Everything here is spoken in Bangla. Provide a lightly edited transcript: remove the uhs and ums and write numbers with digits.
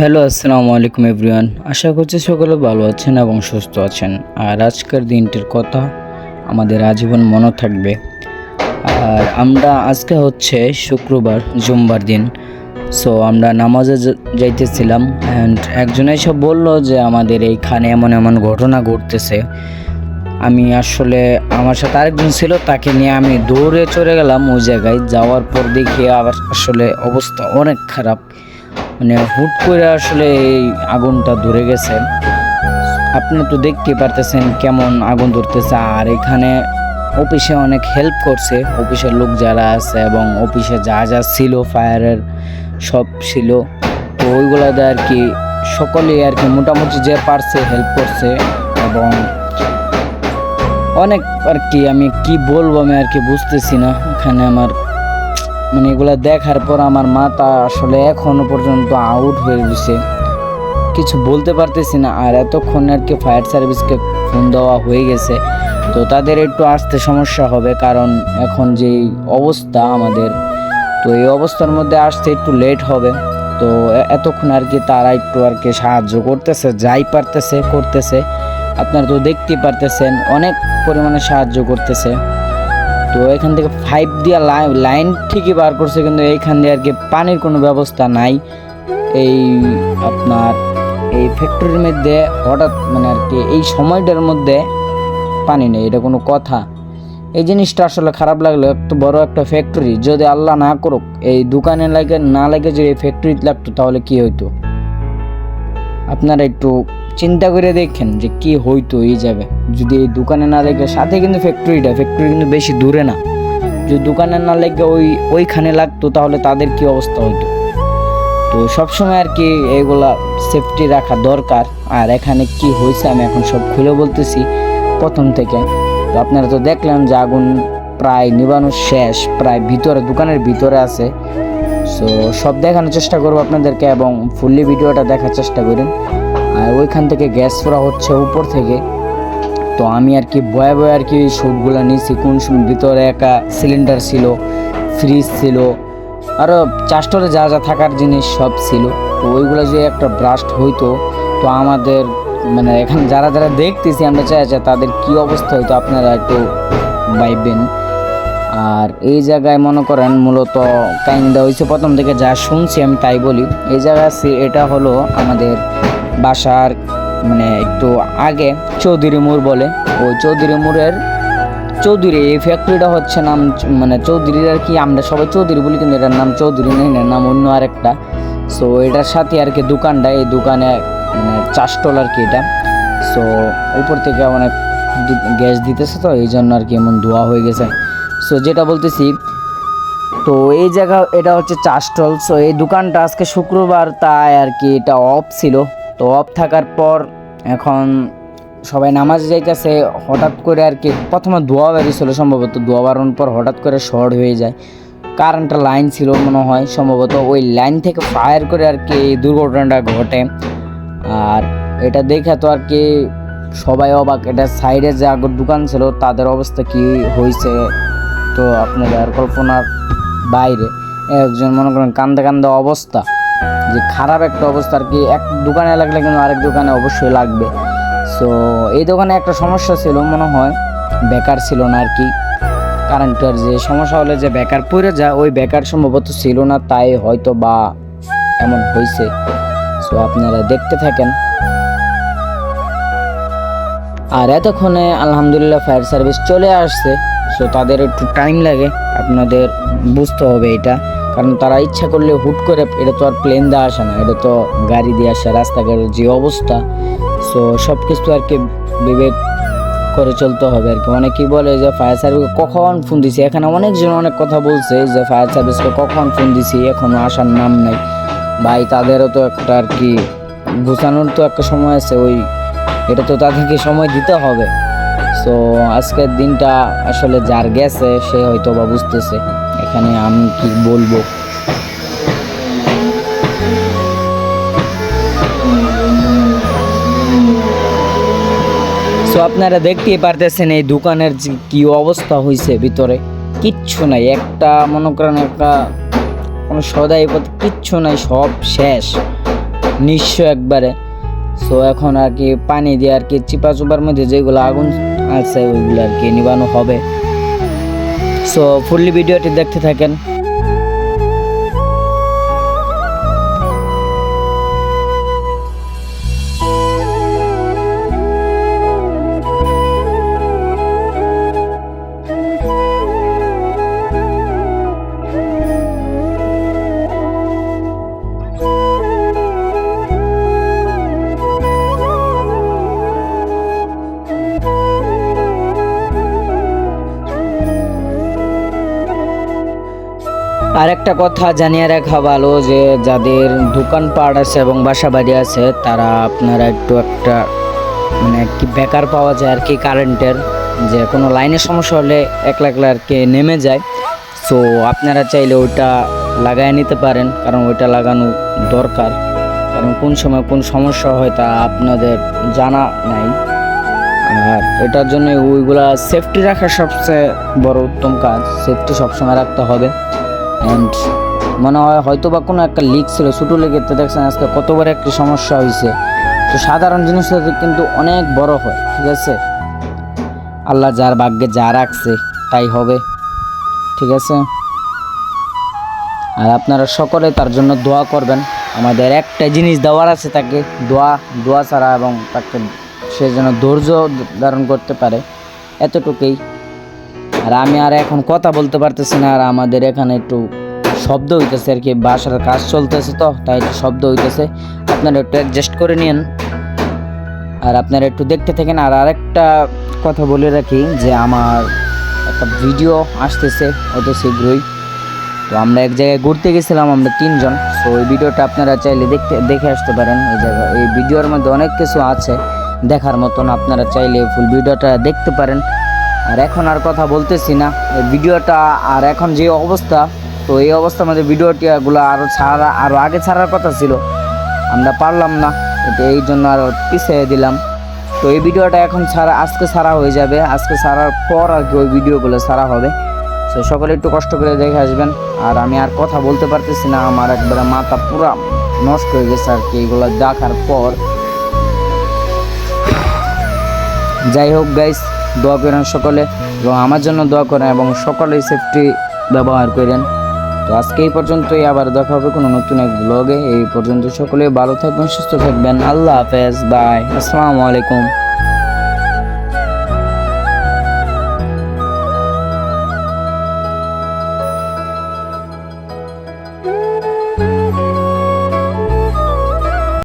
হ্যালো, আসসালামু আলাইকুম এভরিওয়ান। আশা করছি সকলে ভালো আছেন এবং সুস্থ আছেন। আর আজকের দিনটির কথা আমাদের আজীবন মনে থাকবে। আর আমরা আজকে হচ্ছে শুক্রবার, জুম্বার দিন। সো আমরা নামাজে যাইতেছিলাম অ্যান্ড একজন এসে বলল যে আমাদের এইখানে এমন এমন ঘটনা ঘটতেছে। আমি আসলে আমার সাথে আরেকজন ছিল, তাকে নিয়ে আমি দৌড়ে চলে গেলাম ওই জায়গায়। যাওয়ার পর দেখি আবার আসলে অবস্থা অনেক খারাপ। মানে হুট করে আসলে এই আগুনটা ধরে গেছে। আপনারা তো দেখতেই পারতেছেন কেমন আগুন ধরতেছে। আর এখানে অফিসে অনেক হেল্প করছে অফিসের লোক যারা আছে, এবং অফিসে যা যা ছিল ফায়ারের সব ছিল। তো ওইগুলোতে আর কি সকলেই আর কি মোটামুটি যে পারছে হেল্প করছে। এবং অনেক আর কি আমি কি বলবো, আমি আর কি বুঝতেছি না। এখানে আমার মানে এগুলা দেখার পর আমার মাথা আসলে এখনো পর্যন্ত আউট হয়ে গেছে, কিছু বলতে পারতেছি না। আর এতক্ষণ আর কি ফায়ার সার্ভিসকে ফোন দেওয়া হয়ে গেছে, তো তাদের একটু আসতে সমস্যা হবে, কারণ এখন যে অবস্থা আমাদের, তো এই অবস্থার মধ্যে আসতে একটু লেট হবে। তো এতক্ষণ আর কি তারা একটু আর কি সাহায্য করতেছে, যাই পারতেছে করতেছে। আপনারা তো দেখতেই পারতেছেন অনেক পরিমাণে সাহায্য করতেছে। তো এখান থেকে 5 দিয়া লাইন ঠিকই বার করছে, কিন্তু এইখান দিয়ে আর কি পানির কোনো ব্যবস্থা নাই। এই আপনার এই ফ্যাক্টরির মধ্যে হঠাৎ মানে আর কি এই সময়টার মধ্যে পানি নেই, এটা কোনো কথা? এই জিনিসটা আসলে খারাপ লাগলো। একটু বড় একটা ফ্যাক্টরি, যদি আল্লাহ না করুক এই দোকানে লাগে যদি এই ফ্যাক্টরিতে লাগতো তাহলে কি হইতো? আপনারা একটু চিন্তা করে দেখেন যে কি হইতো এই জায়গায় যদি এই দোকানে না লেগে। সাথে কিন্তু ফ্যাক্টরি কিন্তু বেশি দূরে না। যদি দোকানে না লেগে ওইখানে লাগতো তাহলে তাদের কি অবস্থা হইতো? তো সবসময় আর কি এগুলা সেফটি রাখা দরকার। আর এখানে কি হয়েছে আমি এখন সব খুলে বলতেছি প্রথম থেকে। তো আপনারা তো দেখলেন যে আগুন প্রায় নিবানো শেষ, প্রায় ভিতরে দোকানের ভিতরে আছে। সো সব দেখানোর চেষ্টা করবো আপনাদেরকে, এবং ফুললি ভিডিওটা দেখার চেষ্টা করেন। আর ওইখান থেকে গ্যাস ফোড়া হচ্ছে উপর থেকে। তো আমি আর কি বয়ে আর কি শ্যুটগুলো নিয়েছি। কোন ভিতরে একটা সিলিন্ডার ছিল, ফ্রিজ ছিল, আরও চাষটরে যা যা থাকার জিনিস সব ছিল। তো ওইগুলো যে একটা ব্লাস্ট হইতো, তো আমাদের মানে এখানে যারা যারা দেখতেছি আমরা চাই তাদের কি অবস্থা হইতো আপনারা একটু ভাববেন। আর এই জায়গায় মনে করেন মূলত কাহিনিটা হয়েছে, প্রথম থেকে যা শুনছি আমি তাই বলি। এই জায়গা এটা হলো আমাদের বাসার মানে একটু আগে চৌধুরী মোড় বলে, ওই চৌধুরী মোড়ের চৌধুরী এই ফ্যাক্টরিটা হচ্ছে নাম মানে চৌধুরীর আর কি, আমরা সবাই চৌধুরী বলি কিন্তু এটার নাম চৌধুরী নেই, এর নাম অন্য আরেকটা। সো এটার সাথে আর কি দোকানটা, এই দোকানে মানে চাষটল আর কি এটা। সো উপর থেকে অনেক গ্যাস দিতেছে, তো এই জন্য আর কি এমন ধোয়া হয়ে গেছে। সো যেটা বলতেছি, তো এই জায়গা এটা হচ্ছে চাষটল। সো এই দোকানটা আজকে শুক্রবার, তাই আর কি এটা অফ ছিল। তো অফ থাকার পর এখন সবাই নামাজে যাইতেছে। হঠাৎ করে আর কি প্রথমে ধোয়া বেরিয়েছিল, সম্ভবত ধোয়া বাড়ানোর পর হঠাৎ করে শর্ট হয়ে যায়। কারেন্টের লাইন ছিল মনে হয় সম্ভবত, ওই লাইন থেকে ফায়ার করে আর কি এই দুর্ঘটনাটা ঘটে। আর এটা দেখে তো আর কি সবাই অবাক। এটা সাইডে যে আগের দোকান ছিল তাদের অবস্থা কি হয়েছে তো আপনাদের কল্পনার বাইরে। একজন মনে করেন কান্দে কান্দে অবস্থা, যে খারাপ একটা অবস্থা আর কি। এক দোকানে লাগলে কিন্তু আরেক দোকানে অবশ্যই লাগবে। সো এই দোকানে একটা সমস্যা ছিল, মনে হয় বেকার ছিল না আর কি। কারেন্টের যে সমস্যা হলে যে বেকার পড়ে যায়, ওই বেকার সম্ভবত ছিল না, তাই হয়তো বা এমন হয়েছে। সো আপনারা দেখতে থাকেন। আর এতক্ষণে আলহামদুলিল্লাহ ফায়ার সার্ভিস চলে আসছে। সো তাদের একটু টাইম লাগে, আপনাদের বুঝতে হবে এটা, কারণ তারা ইচ্ছা করলে হুট করে, এটা তো আর প্লেন দিয়ে আসে না, এটা তো গাড়ি দিয়ে আসে। রাস্তাঘাটের যে অবস্থা, সো সব কিছু আর কি বিবেক করে চলতে হবে আর কি। অনেকেই বলে যে ফায়ার সার্ভিসকে কখন ফোন দিছি, এখানে অনেকজন অনেক কথা বলছে যে ফায়ার সার্ভিসকে কখন ফোন দিছি, এখনও আসার নাম নেই। ভাই তাদেরও তো একটা আর কি গোছানোর তো একটা সময় আছে, ওই এটা তো তাদেরকে সময় দিতে হবে। সো আজকের দিনটা আসলে যার গেছে সে হয়তো বা বুঝতেছে, এখানে আমি কি বলবো। সো আপনারা দেখতেই পারতেছেন এই দোকানের যে কি অবস্থা হয়েছে, ভিতরে কিচ্ছু নাই। একটা মনে করেন একটা কোনো সদাই কিচ্ছু নাই, সব শেষ। নিঃস্ব একবারে। সো এখন আর কি পানি দিয়ে আর কি চিপা চুপার মধ্যে যেগুলো আগুন আছে ওইগুলো আর কি নিবানো হবে। সো ফুললি ভিডিওটি দেখতে থাকেন। আর একটা কথা জানিয়ে রাখা ভালো যে যাদের দোকানপাট আছে এবং বাসা বাড়ি আছে তারা আপনারা একটু একটা মানে কি বেকার পাওয়া যায় আর কি কারেন্টের, যে কোনো লাইনের সমস্যা হলে একলা আর কি নেমে যায়। সো আপনারা চাইলে ওইটা লাগাই নিতে পারেন, কারণ ওইটা লাগানো দরকার, কারণ কোন সময় কোন সমস্যা হয় তা আপনাদের জানা নাই। আর এটার জন্য ওইগুলা সেফটি রাখা সবচেয়ে বড় উত্তম কাজ, সেফটি সবসময় রাখতে হবে। অ্যান্ড মনে হয় হয়তো বা কোনো একটা লিক ছিল, ছোটো লেগেতে দেখছেন আজকে কত বড় একটা সমস্যা হয়েছে। তো সাধারণ জিনিসটা কিন্তু অনেক বড় হয়, ঠিক আছে। আল্লাহ যার ভাগ্যে যা রাখছে তাই হবে, ঠিক আছে। আর আপনারা সকলে তার জন্য দোয়া করবেন। আমাদের একটা জিনিস দেওয়ার আছে তাকে, দোয়া ছাড়া, এবং তাকে সে যেন ধৈর্য ধারণ করতে পারে, এতটুকুই। আর আমি আর এখন কথা বলতে পারতেছি না, আর আমাদের এখানে একটু শব্দ হইতেছে আর কি, বাসার কাজ চলতেছে তো তাই একটু শব্দ হইতেছে, আপনারা একটু অ্যাডজাস্ট করে নিন। আর আপনারা একটু দেখতে থাকেন। আর আরেকটা কথা বলে রাখি যে আমার একটা ভিডিও আসতেছে অত শীঘ্রই। তো আমরা এক জায়গায় ঘুরতে গেছিলাম, আমরা 3 জন। সো ওই ভিডিওটা আপনারা চাইলে দেখে আসতে পারেন। এই ভিডিওর মধ্যে অনেক কিছু আছে দেখার মতন, আপনারা চাইলে ফুল ভিডিওটা দেখতে পারেন। আর এখন আর কথা বলতেছি না, এই ভিডিওটা আর এখন যে অবস্থা, তো এই অবস্থার মধ্যে ভিডিওটিগুলো আরও আগে ছাড়ার কথা ছিল, আমরা পারলাম না, এটা এই জন্য আর পিছিয়ে দিলাম। তো এই ভিডিওটা এখন আজকে ছাড়া হয়ে যাবে, আজকে ছাড়ার পর আর কি ওই ভিডিওগুলো ছাড়া হবে। তো সকলে একটু কষ্ট করে দেখে আসবেন। আর আমি আর কথা বলতে পারতেছি না, আমার একবারে মাথা পুরা নষ্ট হয়ে গেছে আর কি এগুলো দেখার পর। যাই হোক গাইস, দোয়া করেন সকলে, এবং আমার জন্য দোয়া করেন, এবং সকলেই সেফটি ব্যবহার করেন। তো আজকে এই পর্যন্তই, আবার দেখা হবে কোনো নতুন এক ব্লগে। এই পর্যন্ত সকলে ভালো থাকবেন, সুস্থ থাকবেন। আল্লাহ হাফেজ, বাই, আসসালামু আলাইকুম।